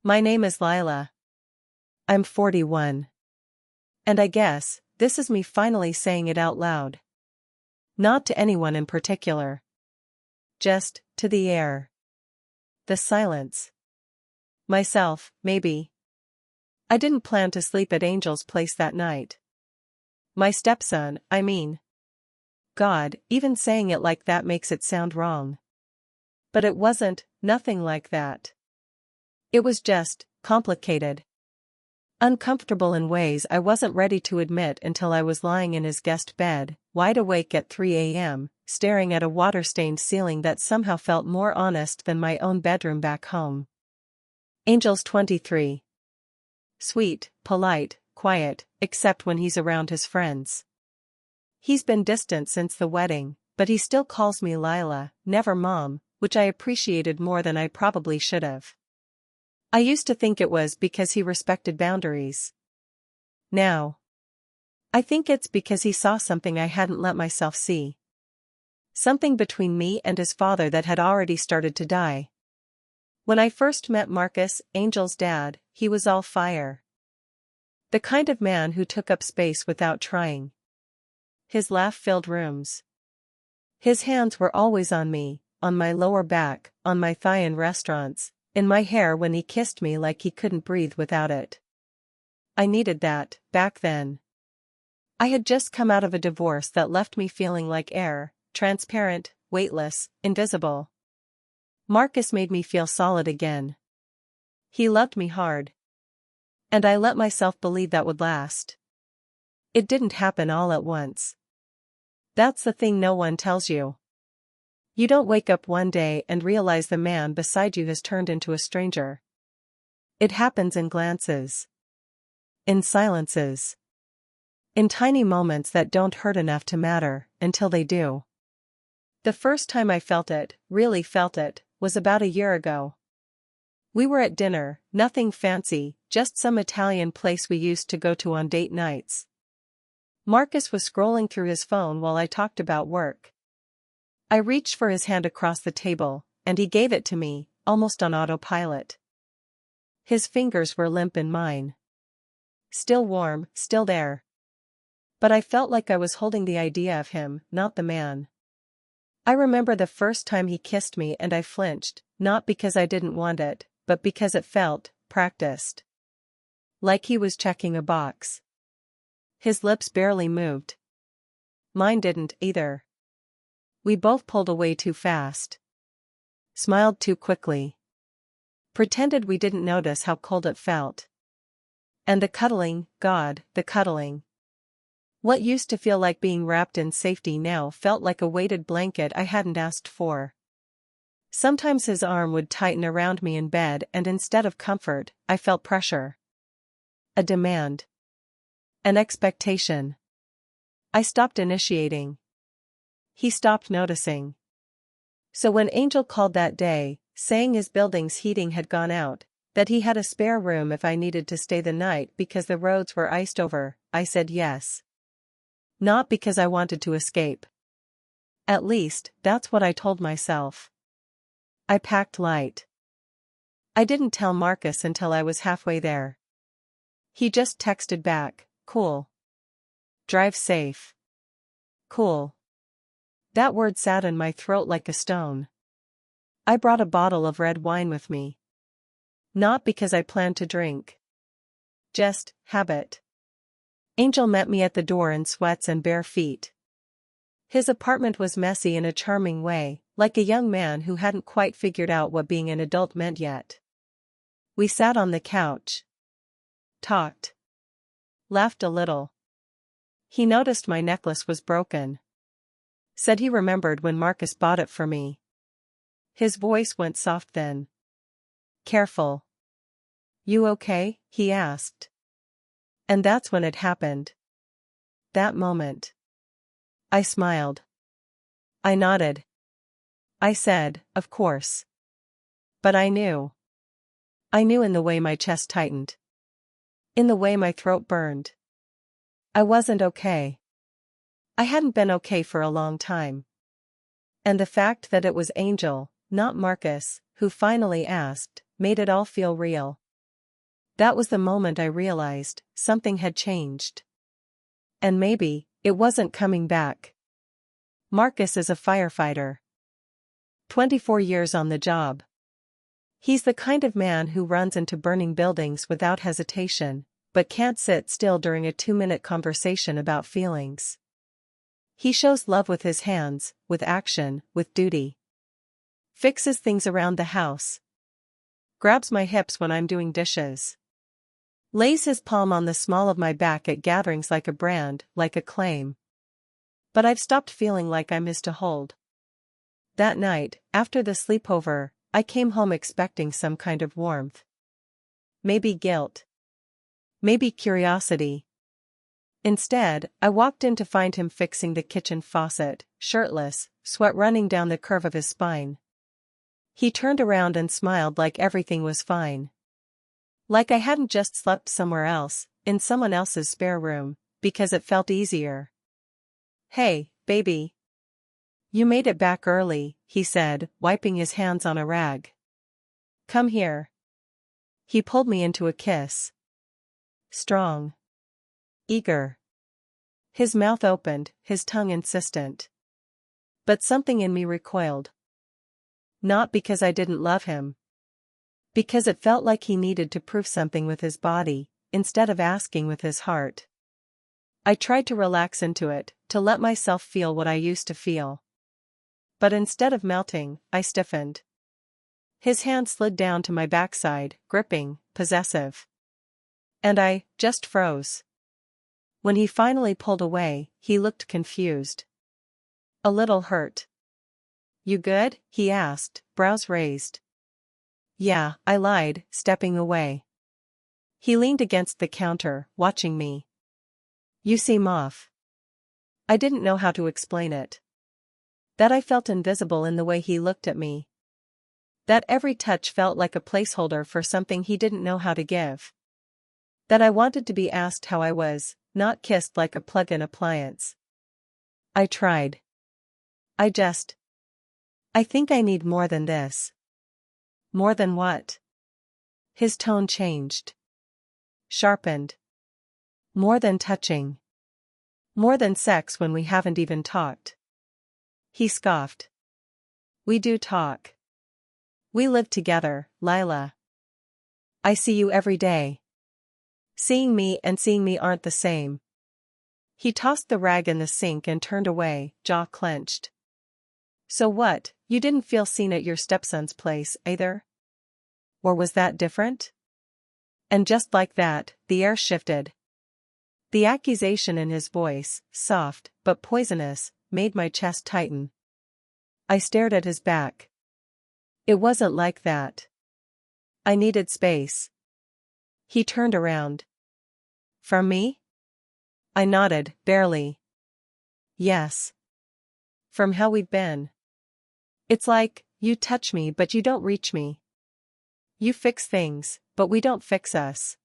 My name is Lila. I'm 41. And I guess, this is me finally saying it out loud. Not to anyone in particular. Just, to the air. The silence. Myself, maybe. I didn't plan to sleep at Angel's place that night. My stepson, I mean. God, even saying it like that makes it sound wrong. But it wasn't, nothing like that. It was just, complicated. Uncomfortable in ways I wasn't ready to admit until I was lying in his guest bed, wide awake at 3 a.m., staring at a water-stained ceiling that somehow felt more honest than my own bedroom back home. Angel's 23. Sweet, polite, quiet, except when he's around his friends. He's been distant since the wedding, but he still calls me Lila, never Mom, which I appreciated more than I probably should have. I used to think it was because he respected boundaries. Now, I think it's because he saw something I hadn't let myself see. Something between me and his father that had already started to die. When I first met Marcus, Angel's dad, he was all fire. The kind of man who took up space without trying. His laugh filled rooms. His hands were always on me, on my lower back, on my thigh in restaurants, in my hair when he kissed me like he couldn't breathe without it. I needed that, back then. I had just come out of a divorce that left me feeling like air, transparent, weightless, invisible. Marcus made me feel solid again. He loved me hard. And I let myself believe that would last. It didn't happen all at once. That's the thing no one tells you. You don't wake up one day and realize the man beside you has turned into a stranger. It happens in glances. In silences. In tiny moments that don't hurt enough to matter, until they do. The first time I felt it, really felt it, was about a year ago. We were at dinner, nothing fancy, just some Italian place we used to go to on date nights. Marcus was scrolling through his phone while I talked about work. I reached for his hand across the table, and he gave it to me, almost on autopilot. His fingers were limp in mine. Still warm, still there. But I felt like I was holding the idea of him, not the man. I remember the first time he kissed me and I flinched, not because I didn't want it, but because it felt, practiced. Like he was checking a box. His lips barely moved. Mine didn't either. We both pulled away too fast. Smiled too quickly. Pretended we didn't notice how cold it felt. And the cuddling, God, the cuddling. What used to feel like being wrapped in safety now felt like a weighted blanket I hadn't asked for. Sometimes his arm would tighten around me in bed and instead of comfort, I felt pressure. A demand. An expectation. I stopped initiating. He stopped noticing. So when Angel called that day, saying his building's heating had gone out, that he had a spare room if I needed to stay the night because the roads were iced over, I said yes. Not because I wanted to escape. At least, that's what I told myself. I packed light. I didn't tell Marcus until I was halfway there. He just texted back, cool. Drive safe. Cool. That word sat in my throat like a stone. I brought a bottle of red wine with me. Not because I planned to drink. Just, habit. Angel met me at the door in sweats and bare feet. His apartment was messy in a charming way, like a young man who hadn't quite figured out what being an adult meant yet. We sat on the couch. Talked. Laughed a little. He noticed my necklace was broken. Said he remembered when Marcus bought it for me. His voice went soft then. Careful. You okay? He asked. And that's when it happened. That moment. I smiled. I nodded. I said, of course. But I knew. I knew in the way my chest tightened. In the way my throat burned. I wasn't okay. I hadn't been okay for a long time. And the fact that it was Angel, not Marcus, who finally asked, made it all feel real. That was the moment I realized something had changed. And maybe it wasn't coming back. Marcus is a firefighter. 24 years on the job. He's the kind of man who runs into burning buildings without hesitation, but can't sit still during a 2-minute conversation about feelings. He shows love with his hands, with action, with duty. Fixes things around the house. Grabs my hips when I'm doing dishes. Lays his palm on the small of my back at gatherings like a brand, like a claim. But I've stopped feeling like I'm his to hold. That night, after the sleepover, I came home expecting some kind of warmth. Maybe guilt. Maybe curiosity. Instead, I walked in to find him fixing the kitchen faucet, shirtless, sweat running down the curve of his spine. He turned around and smiled like everything was fine. Like I hadn't just slept somewhere else, in someone else's spare room, because it felt easier. "Hey, baby. You made it back early," he said, wiping his hands on a rag. "Come here." He pulled me into a kiss. Strong. Eager. His mouth opened, his tongue insistent. But something in me recoiled. Not because I didn't love him. Because it felt like he needed to prove something with his body, instead of asking with his heart. I tried to relax into it, to let myself feel what I used to feel. But instead of melting, I stiffened. His hand slid down to my backside, gripping, possessive. And I just froze. When he finally pulled away, he looked confused. A little hurt. "You good?" he asked, brows raised. "Yeah," I lied, stepping away. He leaned against the counter, watching me. "You seem off." I didn't know how to explain it. That I felt invisible in the way he looked at me. That every touch felt like a placeholder for something he didn't know how to give. That I wanted to be asked how I was, not kissed like a plug-in appliance. I tried. I think I need more than this." "More than what?" His tone changed. Sharpened. "More than touching. More than sex when we haven't even talked." He scoffed. "We do talk. We live together, Lila. I see you every day. Seeing me and seeing me aren't the same." He tossed the rag in the sink and turned away, jaw clenched. "So what, you didn't feel seen at your stepson's place, either? Or was that different?" And just like that, the air shifted. The accusation in his voice, soft, but poisonous, made my chest tighten. I stared at his back. It wasn't like that. I needed space. He turned around. "From me?" I nodded, barely. "Yes. From how we've been. It's like, you touch me but you don't reach me. You fix things, but we don't fix us."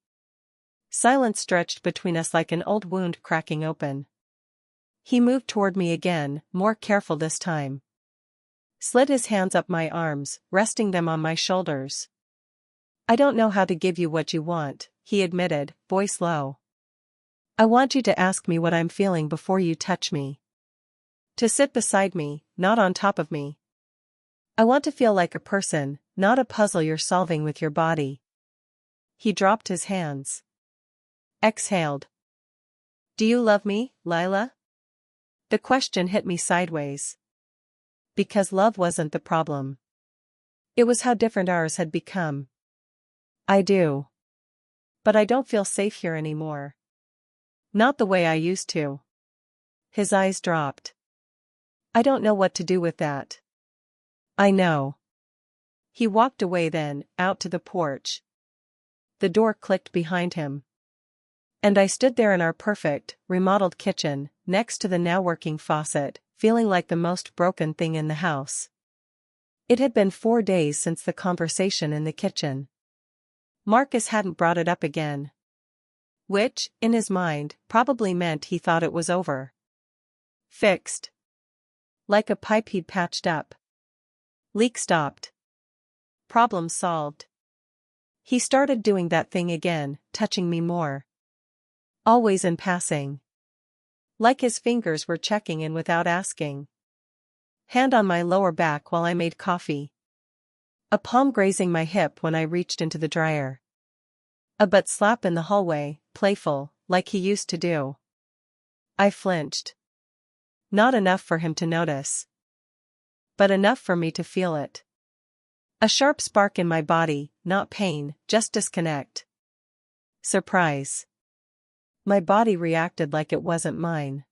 Silence stretched between us like an old wound cracking open. He moved toward me again, more careful this time. Slid his hands up my arms, resting them on my shoulders. "I don't know how to give you what you want," he admitted, voice low. "I want you to ask me what I'm feeling before you touch me. To sit beside me, not on top of me. I want to feel like a person, not a puzzle you're solving with your body." He dropped his hands. Exhaled. "Do you love me, Lila?" The question hit me sideways. Because love wasn't the problem. It was how different ours had become. "I do. But I don't feel safe here anymore. Not the way I used to." His eyes dropped. "I don't know what to do with that." "I know." He walked away then, out to the porch. The door clicked behind him. And I stood there in our perfect, remodeled kitchen, next to the now working faucet, feeling like the most broken thing in the house. It had been 4 days since the conversation in the kitchen. Marcus hadn't brought it up again. Which, in his mind, probably meant he thought it was over. Fixed. Like a pipe he'd patched up. Leak stopped. Problem solved. He started doing that thing again, touching me more. Always in passing. Like his fingers were checking in without asking. Hand on my lower back while I made coffee. A palm grazing my hip when I reached into the dryer. A butt slap in the hallway, playful, like he used to do. I flinched. Not enough for him to notice. But enough for me to feel it. A sharp spark in my body, not pain, just disconnect. Surprise. My body reacted like it wasn't mine.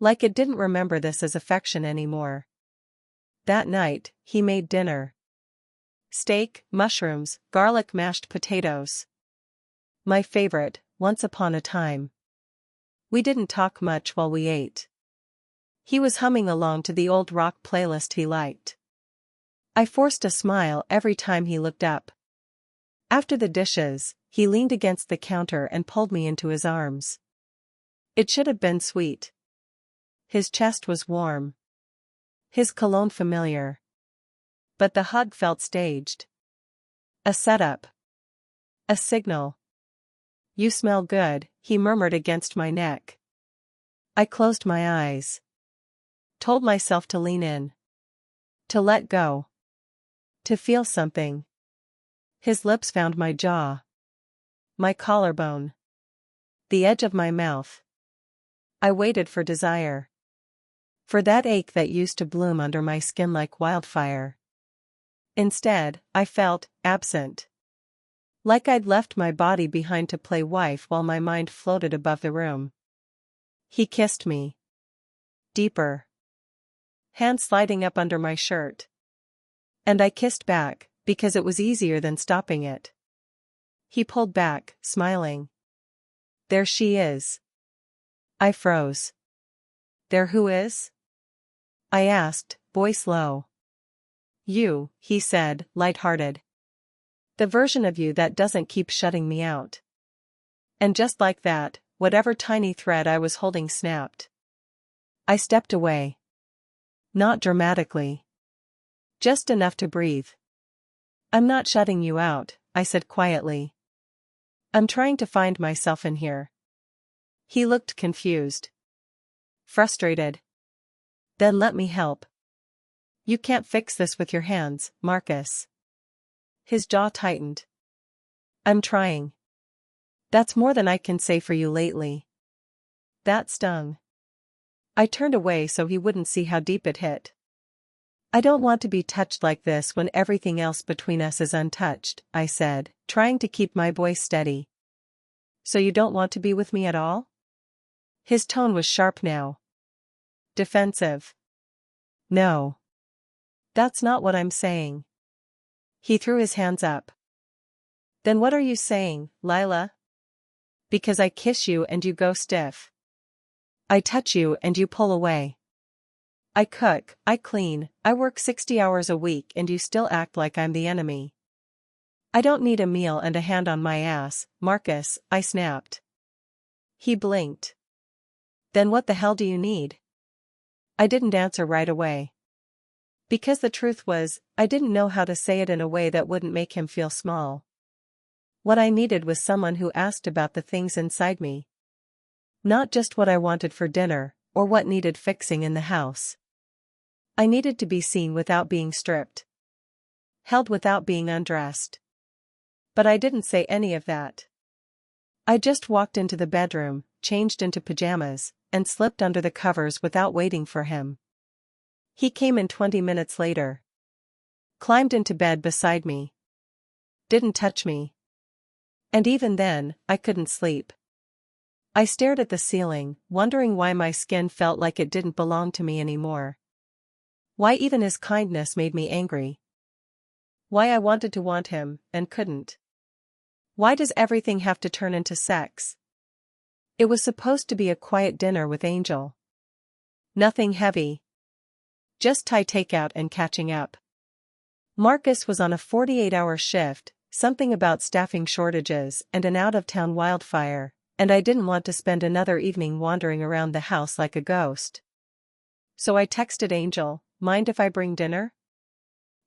Like it didn't remember this as affection anymore. That night, he made dinner. Steak, mushrooms, garlic mashed potatoes. My favorite, once upon a time. We didn't talk much while we ate. He was humming along to the old rock playlist he liked. I forced a smile every time he looked up. After the dishes, he leaned against the counter and pulled me into his arms. It should have been sweet. His chest was warm. His cologne familiar. But the hug felt staged. A setup. A signal. "You smell good," he murmured against my neck. I closed my eyes. Told myself to lean in. To let go. To feel something. His lips found my jaw. My collarbone. The edge of my mouth. I waited for desire. For that ache that used to bloom under my skin like wildfire. Instead, I felt absent. Like I'd left my body behind to play wife while my mind floated above the room. He kissed me. Deeper. Hand sliding up under my shirt. And I kissed back, because it was easier than stopping it. He pulled back, smiling. "There she is." I froze. "There who is?" I asked, voice low. "You," he said, light-hearted. "The version of you that doesn't keep shutting me out." And just like that, whatever tiny thread I was holding snapped. I stepped away. Not dramatically. Just enough to breathe. "I'm not shutting you out," I said quietly. "I'm trying to find myself in here." He looked confused. Frustrated. "Then let me help." "You can't fix this with your hands, Marcus." His jaw tightened. "I'm trying. That's more than I can say for you lately." That stung. I turned away so he wouldn't see how deep it hit. "I don't want to be touched like this when everything else between us is untouched," I said, trying to keep my voice steady. "So you don't want to be with me at all?" His tone was sharp now. Defensive. "No. That's not what I'm saying." He threw his hands up. "Then what are you saying, Lila? Because I kiss you and you go stiff. I touch you and you pull away. I cook, I clean, I work 60 hours a week and you still act like I'm the enemy. I don't need a meal and a hand on my ass, Marcus," I snapped. He blinked. "Then what the hell do you need?" I didn't answer right away. Because the truth was, I didn't know how to say it in a way that wouldn't make him feel small. What I needed was someone who asked about the things inside me. Not just what I wanted for dinner, or what needed fixing in the house. I needed to be seen without being stripped. Held without being undressed. But I didn't say any of that. I just walked into the bedroom, changed into pajamas, and slipped under the covers without waiting for him. He came in 20 minutes later. Climbed into bed beside me. Didn't touch me. And even then, I couldn't sleep. I stared at the ceiling, wondering why my skin felt like it didn't belong to me anymore. Why even his kindness made me angry. Why I wanted to want him, and couldn't. Why does everything have to turn into sex? It was supposed to be a quiet dinner with Angel. Nothing heavy. Just Thai takeout and catching up. Marcus was on a 48-hour shift, something about staffing shortages and an out-of-town wildfire, and I didn't want to spend another evening wandering around the house like a ghost. So I texted Angel, "Mind if I bring dinner?"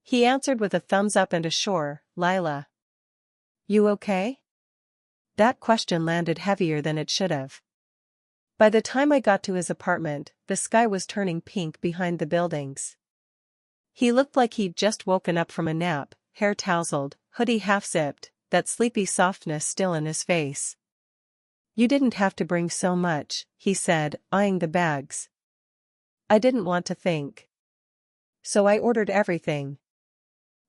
He answered with a thumbs up and a sure, Lila. You okay? That question landed heavier than it should have. By the time I got to his apartment, the sky was turning pink behind the buildings. He looked like he'd just woken up from a nap, hair tousled, hoodie half-zipped, that sleepy softness still in his face. You didn't have to bring so much, he said, eyeing the bags. I didn't want to think. So I ordered everything.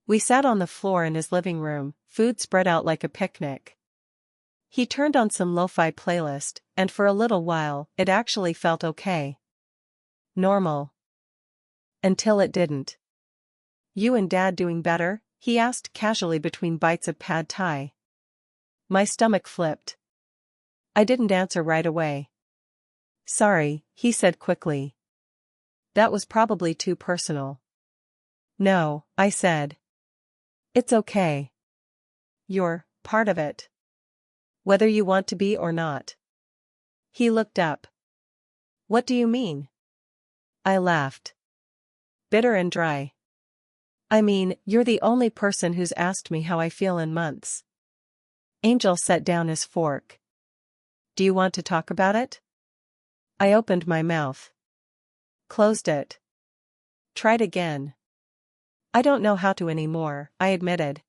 We sat on the floor in his living room, food spread out like a picnic. He turned on some lo-fi playlist, and for a little while, it actually felt okay. Normal. Until it didn't. You and Dad doing better? He asked casually between bites of pad thai. My stomach flipped. I didn't answer right away. Sorry, he said quickly. That was probably too personal. No, I said. It's okay. You're part of it. Whether you want to be or not. He looked up. What do you mean? I laughed. Bitter and dry. I mean, you're the only person who's asked me how I feel in months. Angel set down his fork. Do you want to talk about it? I opened my mouth. Closed it. Tried again. I don't know how to anymore, I admitted.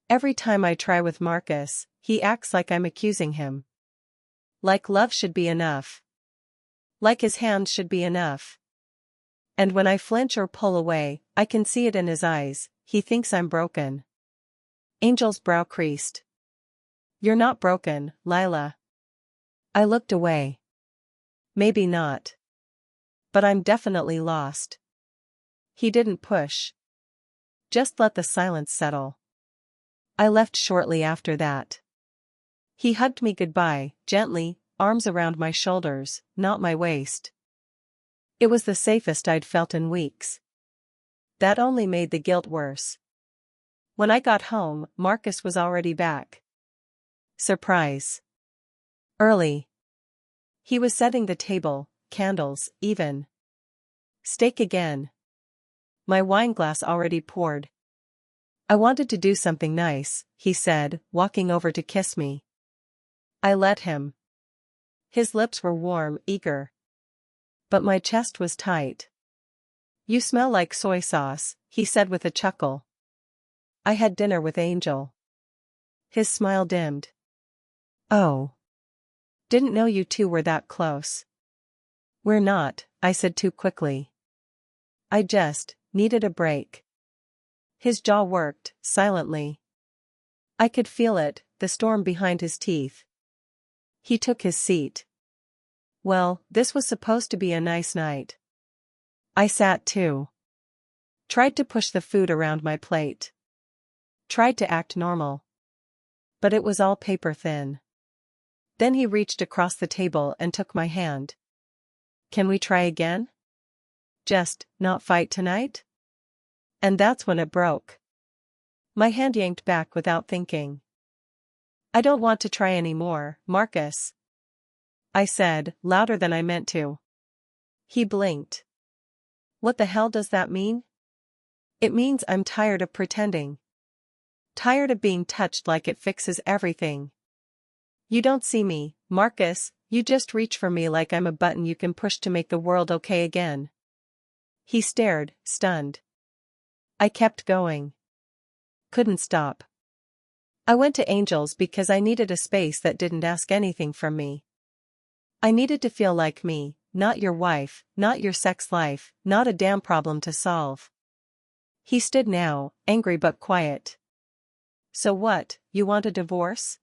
Every time I try with Marcus, he acts like I'm accusing him. Like love should be enough. Like his hands should be enough. And when I flinch or pull away, I can see it in his eyes, he thinks I'm broken. Angel's brow creased. You're not broken, Lila. I looked away. Maybe not. But I'm definitely lost. He didn't push. Just let the silence settle. I left shortly after that. He hugged me goodbye, gently, arms around my shoulders, not my waist. It was the safest I'd felt in weeks. That only made the guilt worse. When I got home, Marcus was already back. Surprise. Early. He was setting the table, candles, even. Steak again. My wineglass already poured. I wanted to do something nice, he said, walking over to kiss me. I let him. His lips were warm, eager. But my chest was tight. You smell like soy sauce, he said with a chuckle. I had dinner with Angel. His smile dimmed. Oh. Didn't know you two were that close. We're not, I said too quickly. I just needed a break. His jaw worked, silently. I could feel it, the storm behind his teeth. He took his seat. Well, this was supposed to be a nice night. I sat too. Tried to push the food around my plate. Tried to act normal. But it was all paper thin. Then he reached across the table and took my hand. Can we try again? Just not fight tonight? And that's when it broke. My hand yanked back without thinking. I don't want to try anymore, Marcus. I said, louder than I meant to. He blinked. What the hell does that mean? It means I'm tired of pretending. Tired of being touched like it fixes everything. You don't see me, Marcus, you just reach for me like I'm a button you can push to make the world okay again. He stared, stunned. I kept going. Couldn't stop. I went to Angel's because I needed a space that didn't ask anything from me. I needed to feel like me, not your wife, not your sex life, not a damn problem to solve. He stood now, angry but quiet. So what, you want a divorce?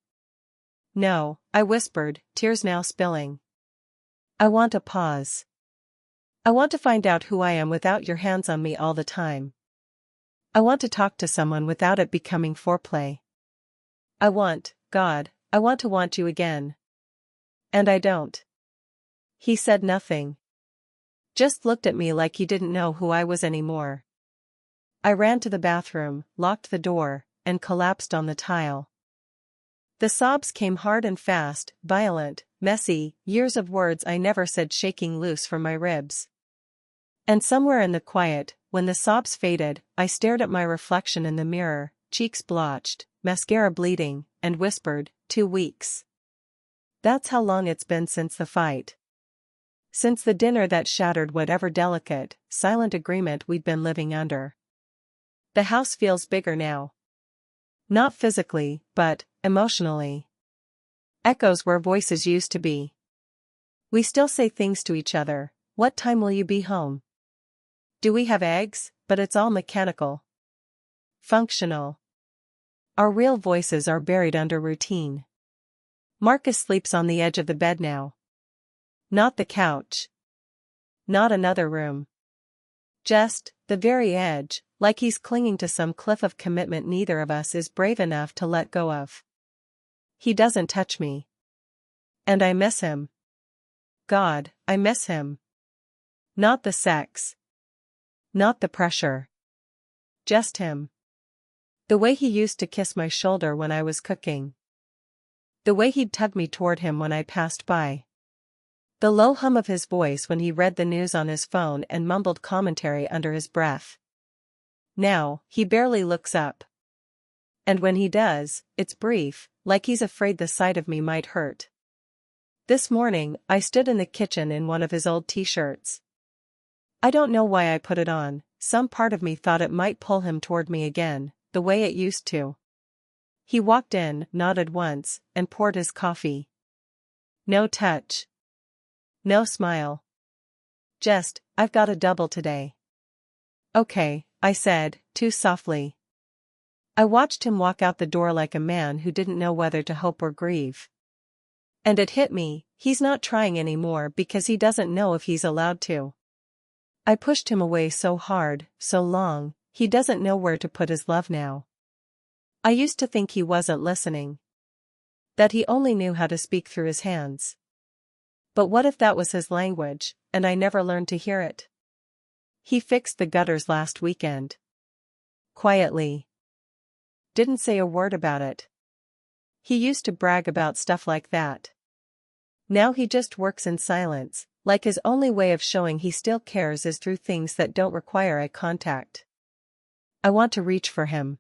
No, I whispered, tears now spilling. I want a pause. I want to find out who I am without your hands on me all the time. I want to talk to someone without it becoming foreplay. God, I want to want you again. And I don't. He said nothing. Just looked at me like he didn't know who I was anymore. I ran to the bathroom, locked the door, and collapsed on the tile. The sobs came hard and fast, violent, messy, years of words I never said shaking loose from my ribs. And somewhere in the quiet, when the sobs faded, I stared at my reflection in the mirror, cheeks blotched, mascara bleeding, and whispered, 2 weeks. That's how long it's been since the fight. Since the dinner that shattered whatever delicate, silent agreement we'd been living under. The house feels bigger now. Not physically, but emotionally. Echoes where voices used to be. We still say things to each other. What time will you be home? Do we have eggs? But it's all mechanical. Functional. Our real voices are buried under routine. Marcus sleeps on the edge of the bed now. Not the couch. Not another room. Just the very edge, like he's clinging to some cliff of commitment neither of us is brave enough to let go of. He doesn't touch me. And I miss him. God, I miss him. Not the sex. Not the pressure. Just him. The way he used to kiss my shoulder when I was cooking. The way he'd tug me toward him when I passed by. The low hum of his voice when he read the news on his phone and mumbled commentary under his breath. Now, he barely looks up. And when he does, it's brief, like he's afraid the sight of me might hurt. This morning, I stood in the kitchen in one of his old t-shirts. I don't know why I put it on, some part of me thought it might pull him toward me again, the way it used to. He walked in, nodded once, and poured his coffee. No touch. No smile. Just, I've got a double today. Okay, I said, too softly. I watched him walk out the door like a man who didn't know whether to hope or grieve. And it hit me, he's not trying anymore because he doesn't know if he's allowed to. I pushed him away so hard, so long, he doesn't know where to put his love now. I used to think he wasn't listening. That he only knew how to speak through his hands. But what if that was his language, and I never learned to hear it? He fixed the gutters last weekend. Quietly. Didn't say a word about it. He used to brag about stuff like that. Now he just works in silence, like his only way of showing he still cares is through things that don't require eye contact. I want to reach for him.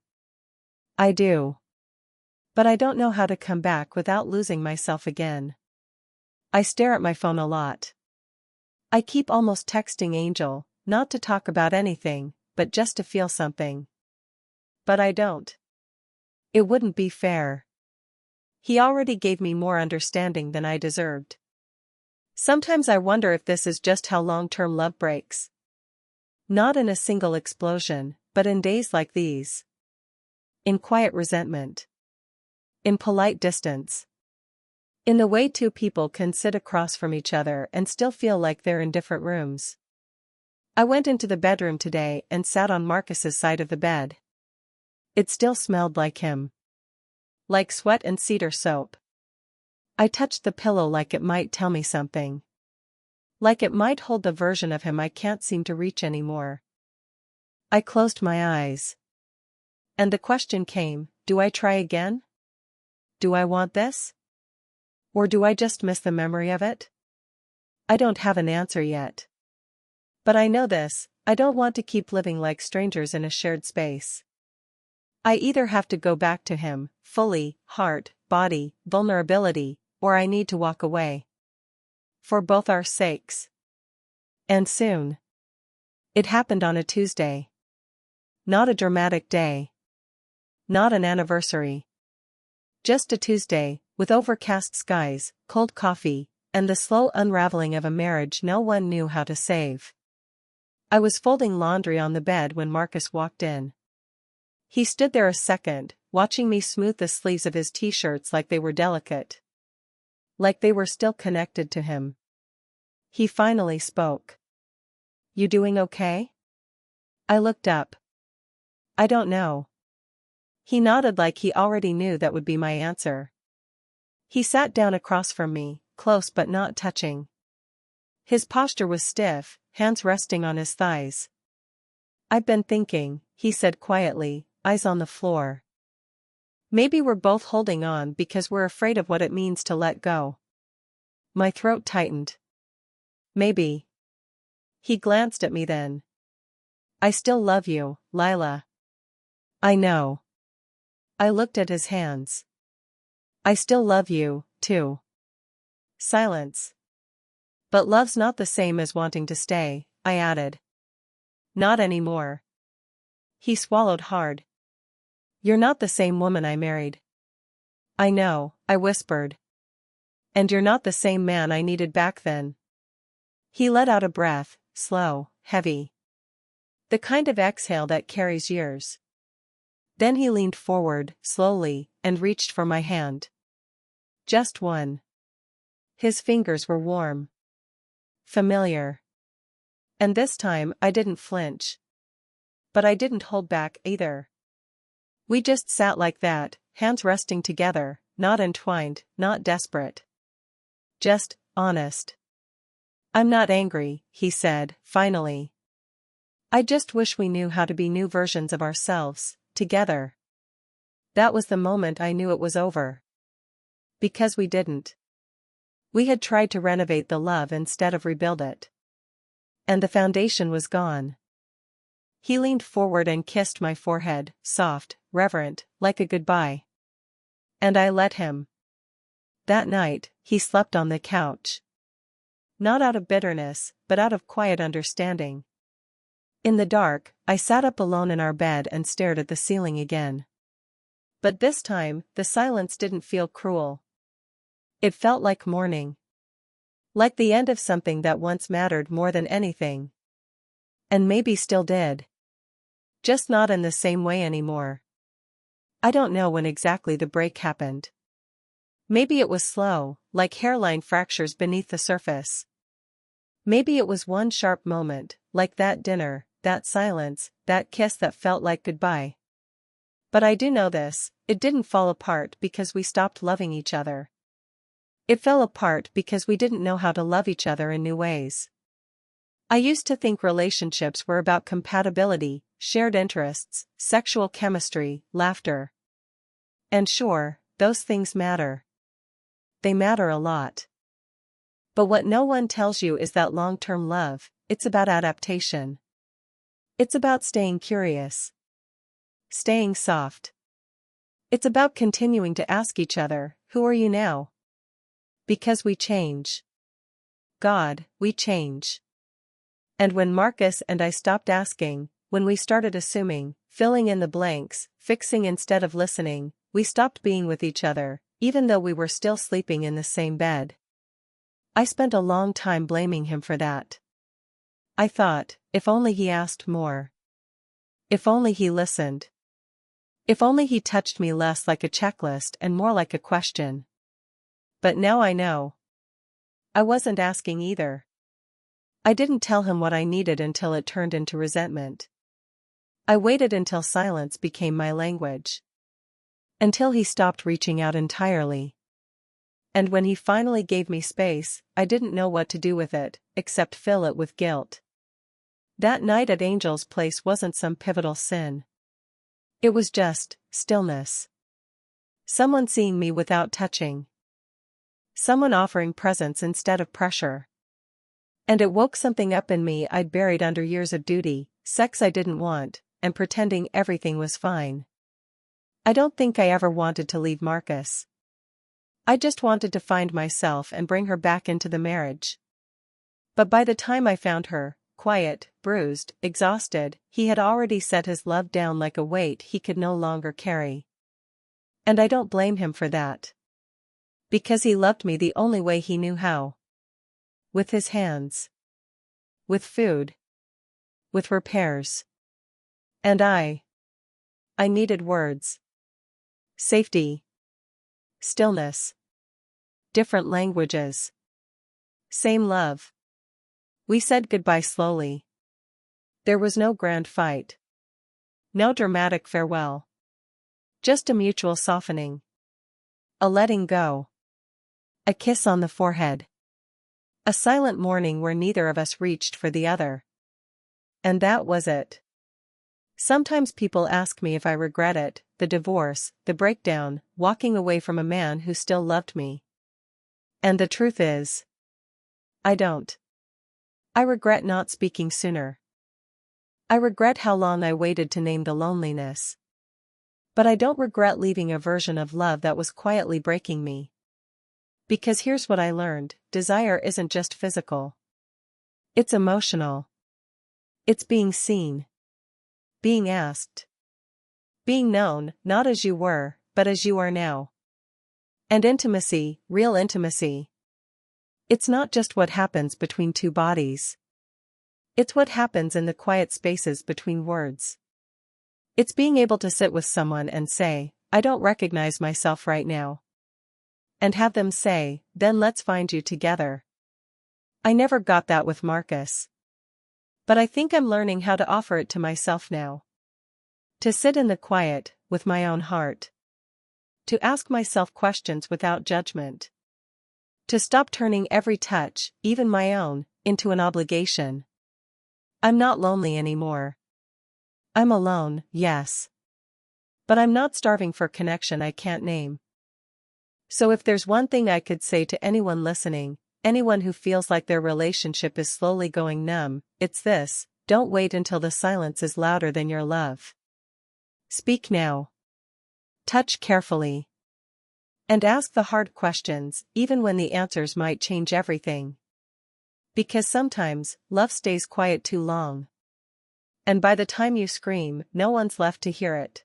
I do. But I don't know how to come back without losing myself again. I stare at my phone a lot. I keep almost texting Angel, not to talk about anything, but just to feel something. But I don't. It wouldn't be fair. He already gave me more understanding than I deserved. Sometimes I wonder if this is just how long-term love breaks. Not in a single explosion, but in days like these. In quiet resentment. In polite distance. In the way two people can sit across from each other and still feel like they're in different rooms. I went into the bedroom today and sat on Marcus's side of the bed. It still smelled like him. Like sweat and cedar soap. I touched the pillow like it might tell me something. Like it might hold the version of him I can't seem to reach anymore. I closed my eyes. And the question came, do I try again? Do I want this? Or do I just miss the memory of it? I don't have an answer yet. But I know this, I don't want to keep living like strangers in a shared space. I either have to go back to him, fully, heart, body, vulnerability, or I need to walk away. For both our sakes. And soon. It happened on a Tuesday. Not a dramatic day. Not an anniversary. Just a Tuesday, with overcast skies, cold coffee, and the slow unraveling of a marriage no one knew how to save. I was folding laundry on the bed when Marcus walked in. He stood there a second, watching me smooth the sleeves of his t-shirts like they were delicate. Like they were still connected to him. He finally spoke. You doing okay? I looked up. I don't know. He nodded like he already knew that would be my answer. He sat down across from me, close but not touching. His posture was stiff, hands resting on his thighs. I've been thinking, he said quietly, eyes on the floor. Maybe we're both holding on because we're afraid of what it means to let go. My throat tightened. Maybe. He glanced at me then. I still love you, Lila. I know. I looked at his hands. I still love you, too. Silence. But love's not the same as wanting to stay, I added. Not anymore. He swallowed hard. You're not the same woman I married. I know, I whispered. And you're not the same man I needed back then. He let out a breath, slow, heavy. The kind of exhale that carries years. Then he leaned forward, slowly, and reached for my hand. Just one. His fingers were warm. Familiar. And this time I didn't flinch. But I didn't hold back either. We just sat like that, hands resting together, not entwined, not desperate. Just honest. I'm not angry, he said, finally. I just wish we knew how to be new versions of ourselves, together. That was the moment I knew it was over. Because we didn't. We had tried to renovate the love instead of rebuild it. And the foundation was gone. He leaned forward and kissed my forehead, soft, reverent, like a goodbye. And I let him. That night, he slept on the couch. Not out of bitterness, but out of quiet understanding. In the dark, I sat up alone in our bed and stared at the ceiling again. But this time, the silence didn't feel cruel. It felt like mourning. Like the end of something that once mattered more than anything. And maybe still did. Just not in the same way anymore. I don't know when exactly the break happened. Maybe it was slow, like hairline fractures beneath the surface. Maybe it was one sharp moment, like that dinner, that silence, that kiss that felt like goodbye. But I do know this, it didn't fall apart because we stopped loving each other. It fell apart because we didn't know how to love each other in new ways. I used to think relationships were about compatibility, shared interests, sexual chemistry, laughter. And sure, those things matter. They matter a lot. But what no one tells you is that long-term love, it's about adaptation. It's about staying curious. Staying soft. It's about continuing to ask each other, who are you now? Because we change. God, we change. And when Marcus and I stopped asking, when we started assuming, filling in the blanks, fixing instead of listening, we stopped being with each other, even though we were still sleeping in the same bed. I spent a long time blaming him for that. I thought, if only he asked more. If only he listened. If only he touched me less like a checklist and more like a question. But now I know. I wasn't asking either. I didn't tell him what I needed until it turned into resentment. I waited until silence became my language. Until he stopped reaching out entirely. And when he finally gave me space, I didn't know what to do with it, except fill it with guilt. That night at Angel's place wasn't some pivotal sin. It was just stillness. Someone seeing me without touching. Someone offering presence instead of pressure. And it woke something up in me I'd buried under years of duty, sex I didn't want, and pretending everything was fine. I don't think I ever wanted to leave Marcus. I just wanted to find myself and bring her back into the marriage. But by the time I found her, quiet, bruised, exhausted, he had already set his love down like a weight he could no longer carry. And I don't blame him for that. Because he loved me the only way he knew how. With his hands. With food. With repairs. And I needed words. Safety. Stillness. Different languages. Same love. We said goodbye slowly. There was no grand fight. No dramatic farewell. Just a mutual softening. A letting go. A kiss on the forehead. A silent mourning where neither of us reached for the other. And that was it. Sometimes people ask me if I regret it, the divorce, the breakdown, walking away from a man who still loved me. And the truth is, I don't. I regret not speaking sooner. I regret how long I waited to name the loneliness. But I don't regret leaving a version of love that was quietly breaking me. Because here's what I learned: desire isn't just physical. It's emotional. It's being seen. Being asked. Being known, not as you were, but as you are now. And intimacy, real intimacy. It's not just what happens between two bodies. It's what happens in the quiet spaces between words. It's being able to sit with someone and say, I don't recognize myself right now. And have them say, then let's find you together. I never got that with Marcus. But I think I'm learning how to offer it to myself now. To sit in the quiet, with my own heart. To ask myself questions without judgment. To stop turning every touch, even my own, into an obligation. I'm not lonely anymore. I'm alone, yes. But I'm not starving for connection I can't name. So if there's one thing I could say to anyone listening, anyone who feels like their relationship is slowly going numb, it's this: don't wait until the silence is louder than your love. Speak now. Touch carefully. And ask the hard questions, even when the answers might change everything. Because sometimes, love stays quiet too long. And by the time you scream, no one's left to hear it.